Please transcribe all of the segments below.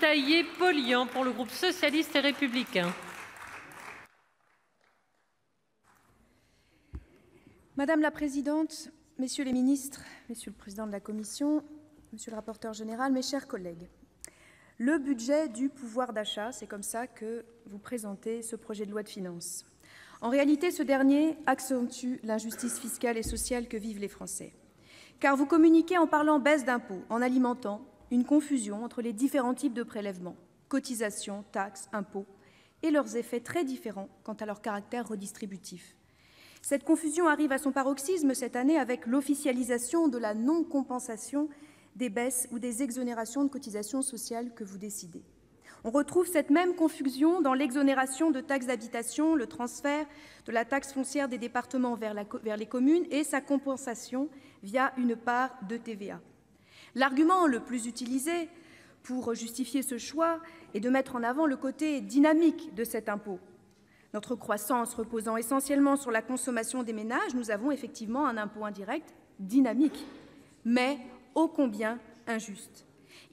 Taillé-Polian pour le groupe socialiste et républicain. Madame la Présidente, Messieurs les ministres, Monsieur le Président de la Commission, Monsieur le rapporteur général, mes chers collègues, le budget du pouvoir d'achat, c'est comme ça que vous présentez ce projet de loi de finances. En réalité, ce dernier accentue l'injustice fiscale et sociale que vivent les Français. Car vous communiquez en parlant baisse d'impôts, en alimentant une confusion entre les différents types de prélèvements, cotisations, taxes, impôts, et leurs effets très différents quant à leur caractère redistributif. Cette confusion arrive à son paroxysme cette année avec l'officialisation de la non-compensation des baisses ou des exonérations de cotisations sociales que vous décidez. On retrouve cette même confusion dans l'exonération de taxes d'habitation, le transfert de la taxe foncière des départements vers les communes et sa compensation via une part de TVA. L'argument le plus utilisé pour justifier ce choix est de mettre en avant le côté dynamique de cet impôt. Notre croissance reposant essentiellement sur la consommation des ménages, nous avons effectivement un impôt indirect dynamique, mais ô combien injuste.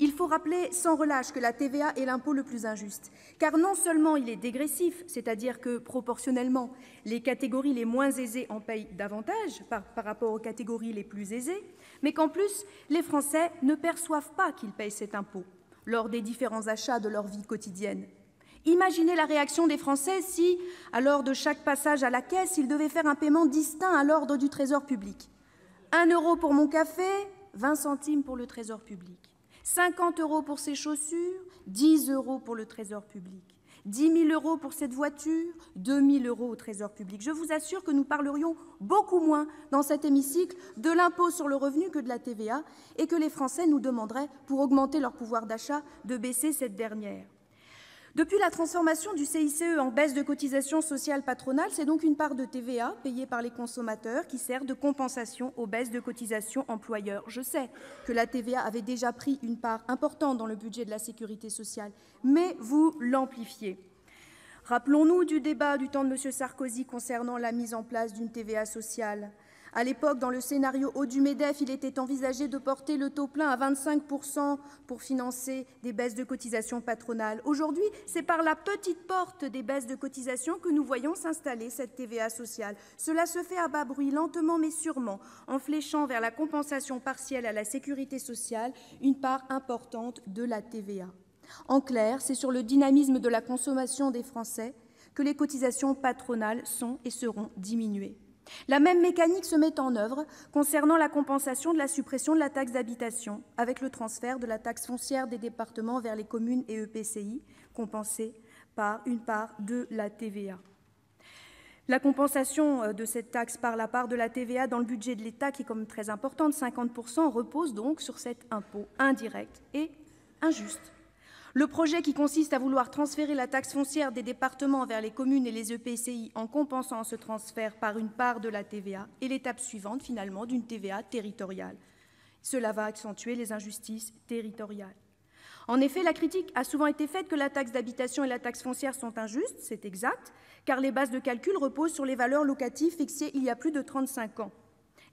Il faut rappeler sans relâche que la TVA est l'impôt le plus injuste, car non seulement il est dégressif, c'est-à-dire que proportionnellement, les catégories les moins aisées en payent davantage par rapport aux catégories les plus aisées, mais qu'en plus, les Français ne perçoivent pas qu'ils payent cet impôt lors des différents achats de leur vie quotidienne. Imaginez la réaction des Français si, à l'heure de chaque passage à la caisse, ils devaient faire un paiement distinct à l'ordre du Trésor public. 1 € pour mon café, 20 centimes pour le Trésor public. 50 € pour ses chaussures, 10 € pour le Trésor public. 10 000 € pour cette voiture, 2 000 € au Trésor public. Je vous assure que nous parlerions beaucoup moins dans cet hémicycle de l'impôt sur le revenu que de la TVA et que les Français nous demanderaient, pour augmenter leur pouvoir d'achat, de baisser cette dernière. Depuis la transformation du CICE en baisse de cotisations sociales patronales, c'est donc une part de TVA payée par les consommateurs qui sert de compensation aux baisses de cotisations employeurs. Je sais que la TVA avait déjà pris une part importante dans le budget de la sécurité sociale, mais vous l'amplifiez. Rappelons-nous du débat du temps de M. Sarkozy concernant la mise en place d'une TVA sociale. À l'époque, dans le scénario haut du MEDEF, il était envisagé de porter le taux plein à 25 % pour financer des baisses de cotisations patronales. Aujourd'hui, c'est par la petite porte des baisses de cotisations que nous voyons s'installer cette TVA sociale. Cela se fait à bas bruit, lentement mais sûrement, en fléchant vers la compensation partielle à la sécurité sociale une part importante de la TVA. En clair, c'est sur le dynamisme de la consommation des Français que les cotisations patronales sont et seront diminuées. La même mécanique se met en œuvre concernant la compensation de la suppression de la taxe d'habitation, avec le transfert de la taxe foncière des départements vers les communes et EPCI, compensée par une part de la TVA. La compensation de cette taxe par la part de la TVA dans le budget de l'État, qui est quand même très importante, 50 %, repose donc sur cet impôt indirect et injuste. Le projet qui consiste à vouloir transférer la taxe foncière des départements vers les communes et les EPCI en compensant ce transfert par une part de la TVA est l'étape suivante, finalement, d'une TVA territoriale. Cela va accentuer les injustices territoriales. En effet, la critique a souvent été faite que la taxe d'habitation et la taxe foncière sont injustes, c'est exact, car les bases de calcul reposent sur les valeurs locatives fixées il y a plus de 35 ans.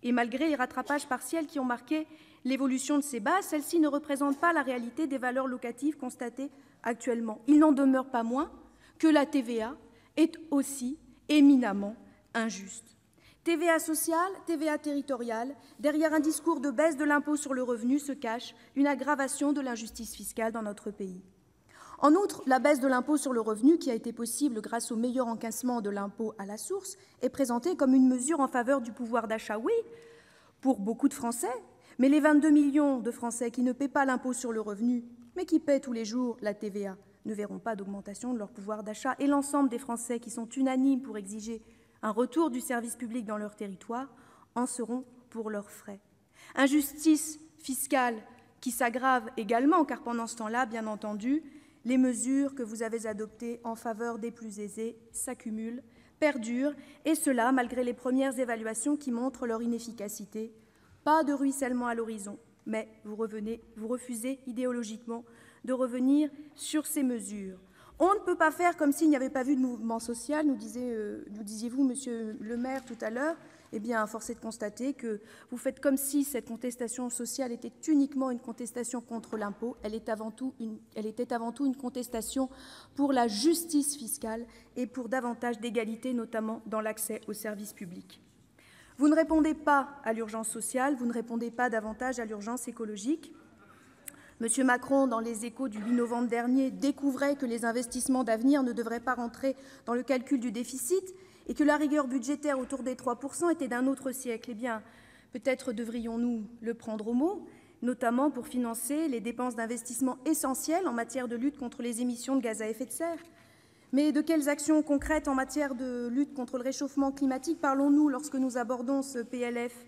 Et malgré les rattrapages partiels qui ont marqué l'évolution de ces bases, celles-ci ne représentent pas la réalité des valeurs locatives constatées actuellement. Il n'en demeure pas moins que la TVA est aussi éminemment injuste. TVA sociale, TVA territoriale, derrière un discours de baisse de l'impôt sur le revenu se cache une aggravation de l'injustice fiscale dans notre pays. En outre, la baisse de l'impôt sur le revenu, qui a été possible grâce au meilleur encaissement de l'impôt à la source, est présentée comme une mesure en faveur du pouvoir d'achat. Oui, pour beaucoup de Français, mais les 22 millions de Français qui ne paient pas l'impôt sur le revenu, mais qui paient tous les jours la TVA, ne verront pas d'augmentation de leur pouvoir d'achat. Et l'ensemble des Français qui sont unanimes pour exiger un retour du service public dans leur territoire en seront pour leurs frais. Injustice fiscale qui s'aggrave également, car pendant ce temps-là, bien entendu, les mesures que vous avez adoptées en faveur des plus aisés s'accumulent, perdurent, et cela malgré les premières évaluations qui montrent leur inefficacité. Pas de ruissellement à l'horizon, mais vous refusez idéologiquement de revenir sur ces mesures. On ne peut pas faire comme s'il n'y avait pas eu de mouvement social, nous disiez-vous, Monsieur le maire, tout à l'heure. Eh bien, force est de constater que vous faites comme si cette contestation sociale était uniquement une contestation contre l'impôt. Elle était avant tout une contestation pour la justice fiscale et pour davantage d'égalité, notamment dans l'accès aux services publics. Vous ne répondez pas à l'urgence sociale, vous ne répondez pas davantage à l'urgence écologique. M. Macron, dans les Échos du 8 novembre dernier, découvrait que les investissements d'avenir ne devraient pas rentrer dans le calcul du déficit et que la rigueur budgétaire autour des 3 % était d'un autre siècle. Eh bien, peut-être devrions-nous le prendre au mot, notamment pour financer les dépenses d'investissement essentielles en matière de lutte contre les émissions de gaz à effet de serre. Mais de quelles actions concrètes en matière de lutte contre le réchauffement climatique parlons-nous lorsque nous abordons ce PLF ?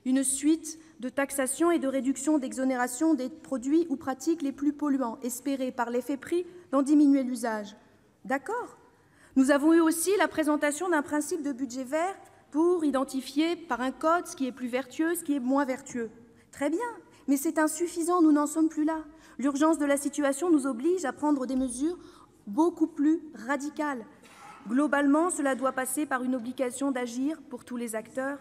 Une suite de taxation et de réduction d'exonération des produits ou pratiques les plus polluants, espérés par l'effet prix d'en diminuer l'usage. D'accord. Nous avons eu aussi la présentation d'un principe de budget vert pour identifier par un code ce qui est plus vertueux, ce qui est moins vertueux. Très bien, mais c'est insuffisant, nous n'en sommes plus là. L'urgence de la situation nous oblige à prendre des mesures beaucoup plus radicales. Globalement, cela doit passer par une obligation d'agir pour tous les acteurs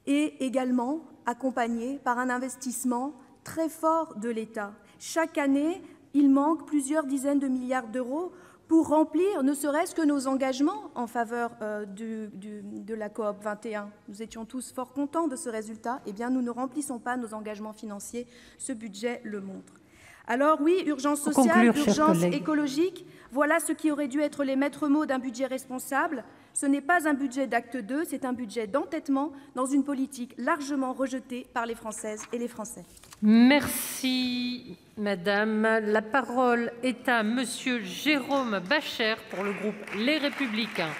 et également accompagné par un investissement très fort de l'État. Chaque année, il manque plusieurs dizaines de milliards d'euros pour remplir ne serait-ce que nos engagements en faveur de la COP 21. Nous étions tous fort contents de ce résultat. Eh bien, nous ne remplissons pas nos engagements financiers. Ce budget le montre. Alors oui, urgence sociale, urgence écologique, voilà ce qui aurait dû être les maîtres mots d'un budget responsable. Ce n'est pas un budget d'acte 2, c'est un budget d'entêtement dans une politique largement rejetée par les Françaises et les Français. Merci, madame. La parole est à monsieur Jérôme Bascher pour le groupe Les Républicains.